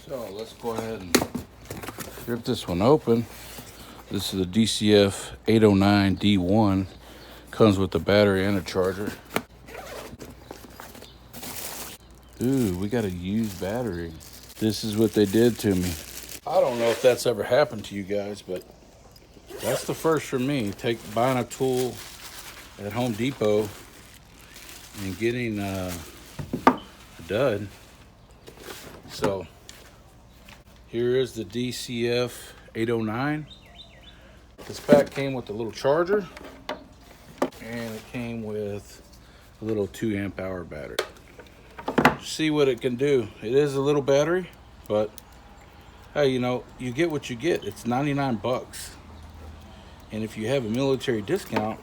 So let's go ahead and rip this one open. This is a DCF809D1. Comes with the battery and a charger. Ooh, we got a used battery. This is what they did to me. I don't know if that's ever happened to you guys, but that's the first for me. Buying a tool at Home Depot and getting a dud. So here is the DCF809. This pack came with a little charger and it came with a little 2 amp hour battery. See what it can do. It is a little battery, but hey, you know, you get what you get. It's 99 bucks. And if you have a military discount,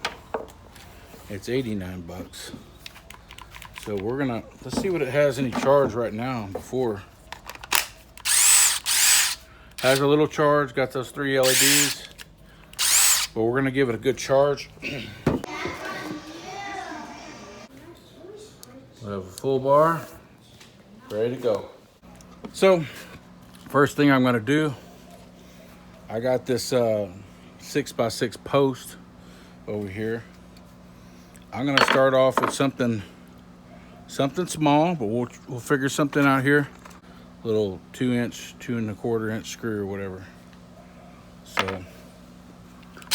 it's 89 bucks. So let's see what it has any charge right now before. Has a little charge, got those 3 LEDs, but we're gonna give it a good charge. We have a full bar, ready to go. So, first thing I'm gonna do, I got this 6x6 post over here. I'm gonna start off with something small, but we'll figure something out here. Little 2-inch, 2 1/4 inch screw or whatever. So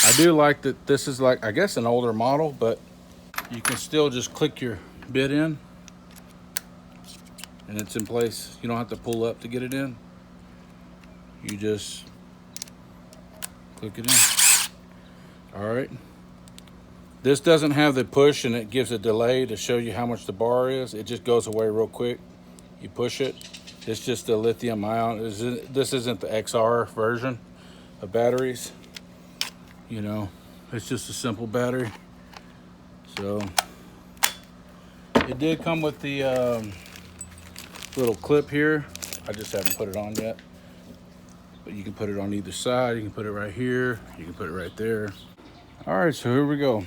I do like that this is like, I guess, an older model, but you can still just click your bit in and it's in place. You don't have to pull up to get it in. You just click it in. All right. This doesn't have the push and it gives a delay to show you how much the bar is. It just goes away real quick. You push it. It's just a lithium ion. This isn't the XR version of batteries. You know, it's just a simple battery. So it did come with the little clip here. I just haven't put it on yet. But you can put it on either side. You can put it right here. You can put it right there. All right, so here we go.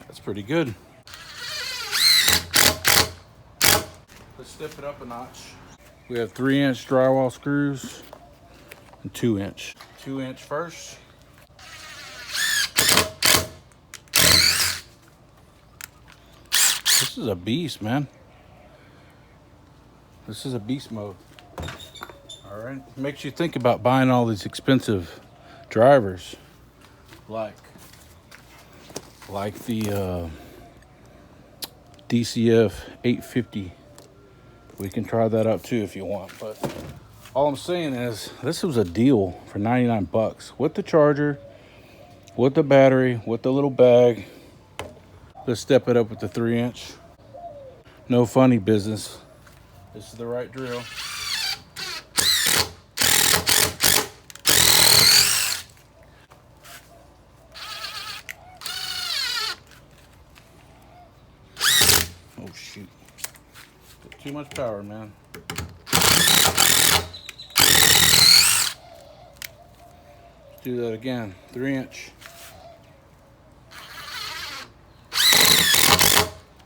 That's pretty good. Let's step it up a notch. We have 3-inch drywall screws and 2-inch. 2-inch first. This is a beast, man. This is a beast mode. All right, makes you think about buying all these expensive drivers, like the DCF850. We can try that out too if you want. But all I'm saying is this was a deal for 99 bucks with the charger, with the battery, with the little bag. Let's step it up with the 3-inch. No funny business. This is the right drill. Oh shoot. Got too much power, man. Let's do that again. 3-inch.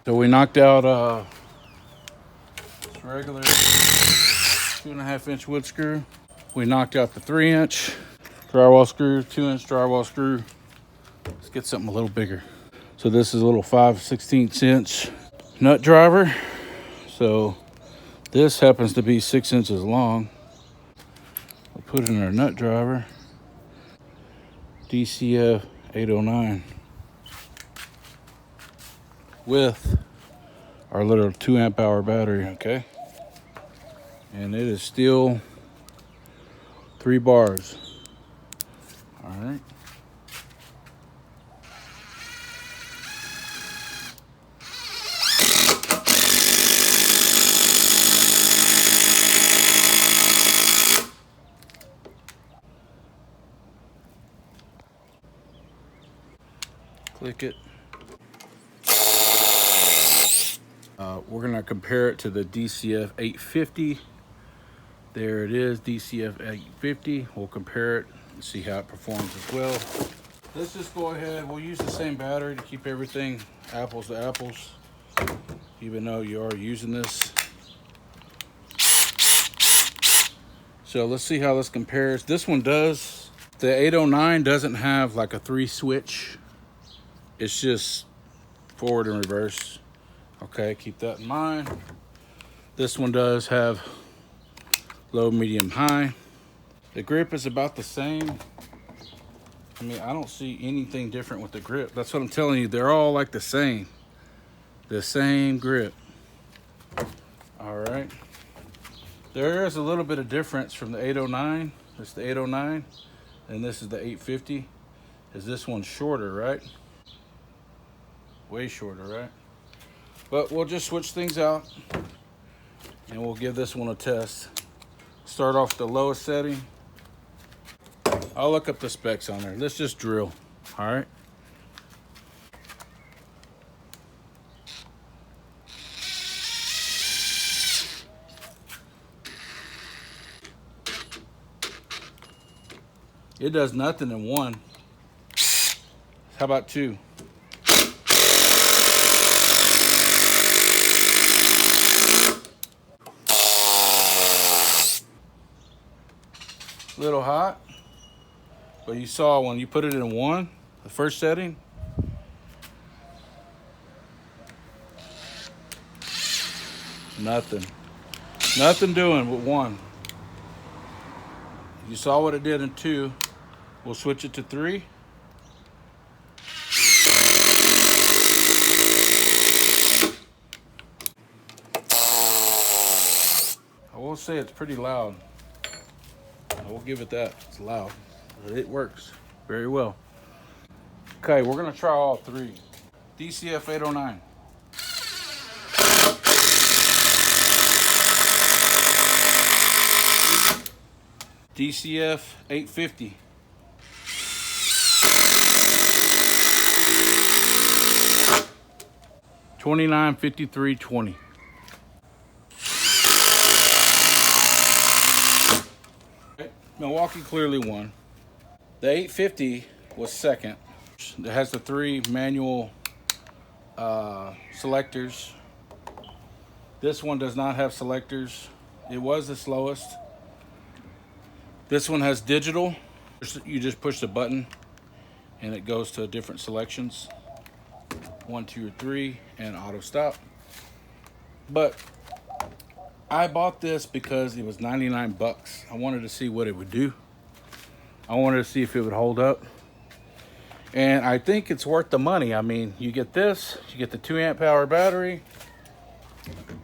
So we knocked out this regular 2.5-inch wood screw. We knocked out the 3-inch drywall screw, 2-inch drywall screw. Let's get something a little bigger. So this is a little 5/16" nut driver. So this happens to be 6 inches long. We'll put it in our nut driver. DCF809 with our little 2 amp hour battery, okay? And it is still 3 bars. All right. Click it. We're gonna compare it to the DCF850. There it is, DCF850. We'll compare it and see how it performs as well. let's just go ahead. We'll use the same battery to keep everything apples to apples, even though you are using this. So let's see how this compares. This one does. The 809 doesn't have like a 3 switch. It's just forward and reverse. Okay, keep that in mind. This one does have low, medium, high. The grip is about the same. I mean, I don't see anything different with the grip. That's what I'm telling you. They're all like the same. The same grip. All right. There is a little bit of difference from the 809. This is the 809, and this is the 850. Is this one's shorter, right? Way shorter, right? But we'll just switch things out, and we'll give this one a test. Start off the lowest setting. I'll look up the specs on there. Let's just drill, all right? It does nothing in 1. How about 2? Little hot, but you saw when you put it in 1, the first setting, nothing doing with 1. You saw what it did in 2. We'll switch it to 3. I will say it's pretty loud. I will give it that. It's loud, but it works very well. Okay, we're gonna try all 3. DCF809. DCF850. $29.53.20. Milwaukee clearly won. The 850 was second. It has the 3 manual selectors. This one does not have selectors. It was the slowest. This one has digital. You just push the button and it goes to different selections. 1, 2, or 3, and auto stop. But I bought this because it was 99 bucks. I wanted to see what it would do. I wanted to see if it would hold up. And I think it's worth the money. I mean, you get this, you get the 2 amp hour battery.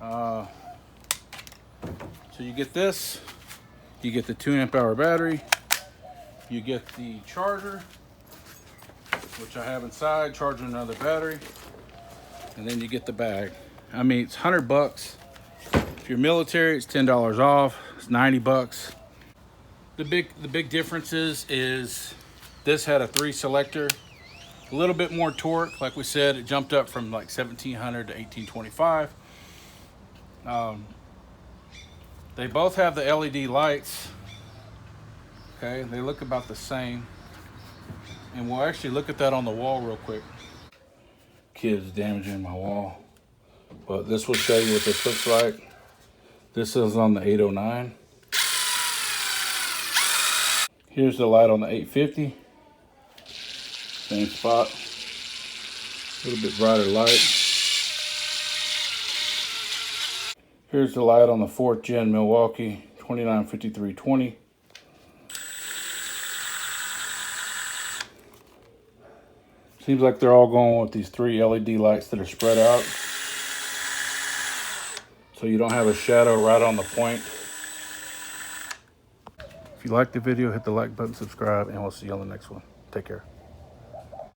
So you get this, you get the 2 amp hour battery, you get the charger, which I have inside, charging another battery, and then you get the bag. I mean, it's 100 bucks. If you're military, it's $10 off. It's 90 bucks. The big difference is this had a 3 selector, a little bit more torque. Like we said, it jumped up from like 1700 to 1825. They both have the LED lights. Okay, they look about the same. And we'll actually look at that on the wall real quick. Kids damaging my wall. But this will show you what this looks like. This is on the 809. Here's the light on the 850. Same spot. A little bit brighter light. Here's the light on the 4th Gen Milwaukee 295320. Seems like they're all going with these 3 LED lights that are spread out, so you don't have a shadow right on the point. If you liked the video, hit the like button, subscribe, and we'll see you on the next one. Take care.